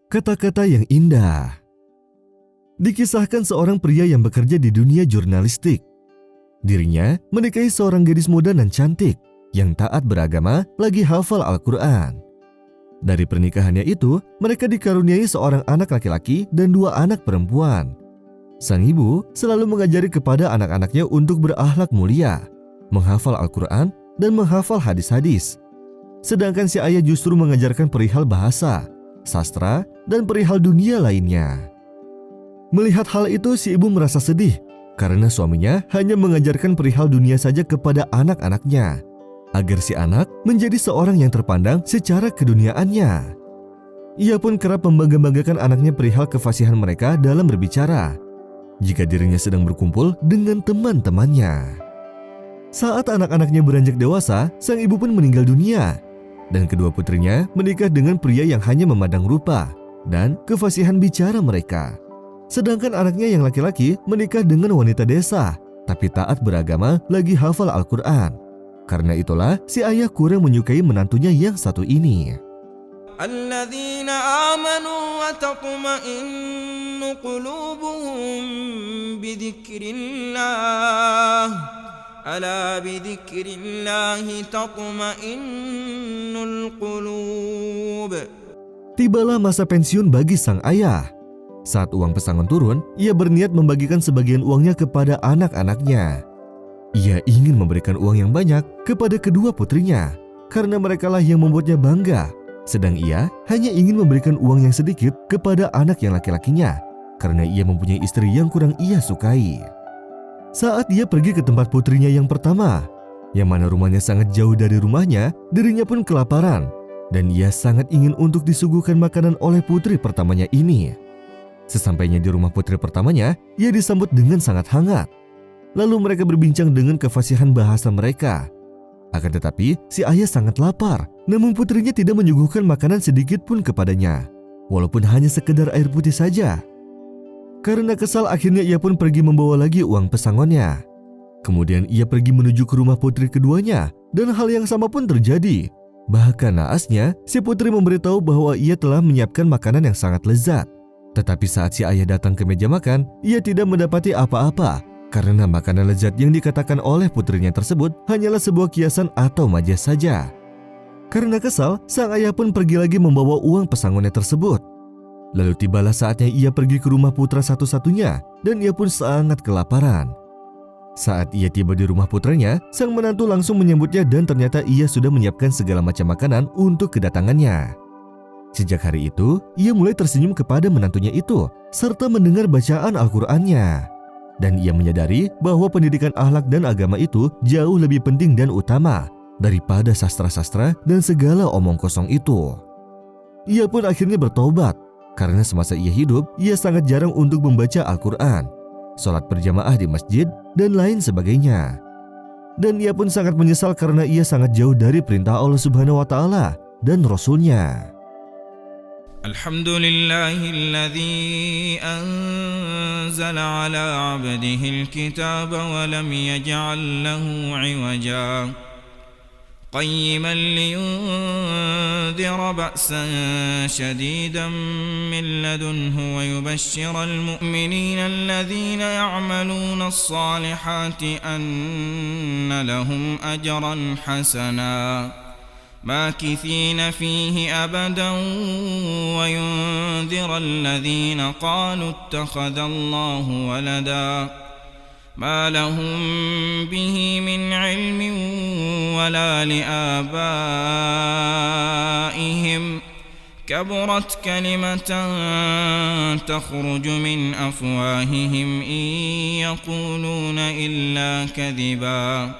Kata-kata yang indah. Dikisahkan seorang pria yang bekerja di dunia jurnalistik. Dirinya menikahi seorang gadis muda dan cantik yang taat beragama lagi hafal Al-Quran. Dari pernikahannya itu, mereka dikaruniai seorang anak laki-laki dan 2 anak perempuan. Sang ibu selalu mengajari kepada anak-anaknya untuk berakhlak mulia, menghafal Al-Quran dan menghafal hadis-hadis. Sedangkan si ayah justru mengajarkan perihal bahasa, sastra, dan perihal dunia lainnya. Melihat hal itu, si ibu merasa sedih karena suaminya hanya mengajarkan perihal dunia saja kepada anak-anaknya, agar si anak menjadi seorang yang terpandang secara keduniaannya. Ia pun kerap membangga-banggakan anaknya perihal kefasihan mereka dalam berbicara, jika dirinya sedang berkumpul dengan teman-temannya. Saat anak-anaknya beranjak dewasa, sang ibu pun meninggal dunia, dan kedua putrinya menikah dengan pria yang hanya memandang rupa dan kefasihan bicara mereka. Sedangkan anaknya yang laki-laki menikah dengan wanita desa, tapi taat beragama lagi hafal Al-Quran. Karena itulah si ayah kurang menyukai menantunya yang satu ini. Alladzina amanu wa tatma'innu qulubuhum bidzikrillah. Ala bidzikrillahi tatma'innul qulub. Tibalah masa pensiun bagi sang ayah. Saat uang pesangon turun, ia berniat membagikan sebagian uangnya kepada anak-anaknya. Ia ingin memberikan uang yang banyak kepada kedua putrinya, karena merekalah yang membuatnya bangga. Sedang ia hanya ingin memberikan uang yang sedikit kepada anak yang laki-lakinya, karena ia mempunyai istri yang kurang ia sukai. Saat dia pergi ke tempat putrinya yang pertama, yang mana rumahnya sangat jauh dari rumahnya, dirinya pun kelaparan, dan ia sangat ingin untuk disuguhkan makanan oleh putri pertamanya ini. Sesampainya di rumah putri pertamanya, ia disambut dengan sangat hangat. Lalu mereka berbincang dengan kefasihan bahasa mereka. Akan tetapi, si ayah sangat lapar, namun putrinya tidak menyuguhkan makanan sedikit pun kepadanya, walaupun hanya sekedar air putih saja. Karena kesal, akhirnya ia pun pergi membawa lagi uang pesangonnya. Kemudian ia pergi menuju ke rumah putri keduanya, dan hal yang sama pun terjadi. Bahkan naasnya, si putri memberitahu bahwa ia telah menyiapkan makanan yang sangat lezat. Tetapi saat si ayah datang ke meja makan, ia tidak mendapati apa-apa, karena makanan lezat yang dikatakan oleh putrinya tersebut hanyalah sebuah kiasan atau majas saja. Karena kesal, sang ayah pun pergi lagi membawa uang pesangonnya tersebut. Lalu tibalah saatnya ia pergi ke rumah putra satu-satunya, dan ia pun sangat kelaparan. Saat ia tiba di rumah putranya, sang menantu langsung menyambutnya dan ternyata ia sudah menyiapkan segala macam makanan untuk kedatangannya. Sejak hari itu, ia mulai tersenyum kepada menantunya itu, serta mendengar bacaan Al-Qurannya. Dan ia menyadari bahwa pendidikan akhlak dan agama itu jauh lebih penting dan utama daripada sastra-sastra dan segala omong kosong itu. Ia pun akhirnya bertobat, karena semasa ia hidup, ia sangat jarang untuk membaca Al-Quran, sholat berjamaah di masjid, dan lain sebagainya. Dan ia pun sangat menyesal karena ia sangat jauh dari perintah Allah Subhanahu wa Ta'ala dan Rasulnya. Alhamdulillahilladzi anzala ala abdihil kitaba wa lam yaj'al lahu 'iwaja. قيما لينذر بأسا شديدا من لدنه ويبشر المؤمنين الذين يعملون الصالحات أن لهم أجرا حسنا ماكثين فيه أبدا وينذر الذين قالوا اتخذ الله ولدا ما لهم به من علم ولا لآبائهم كبرت كلمة تخرج من أفواههم إن يقولون إلا كذبا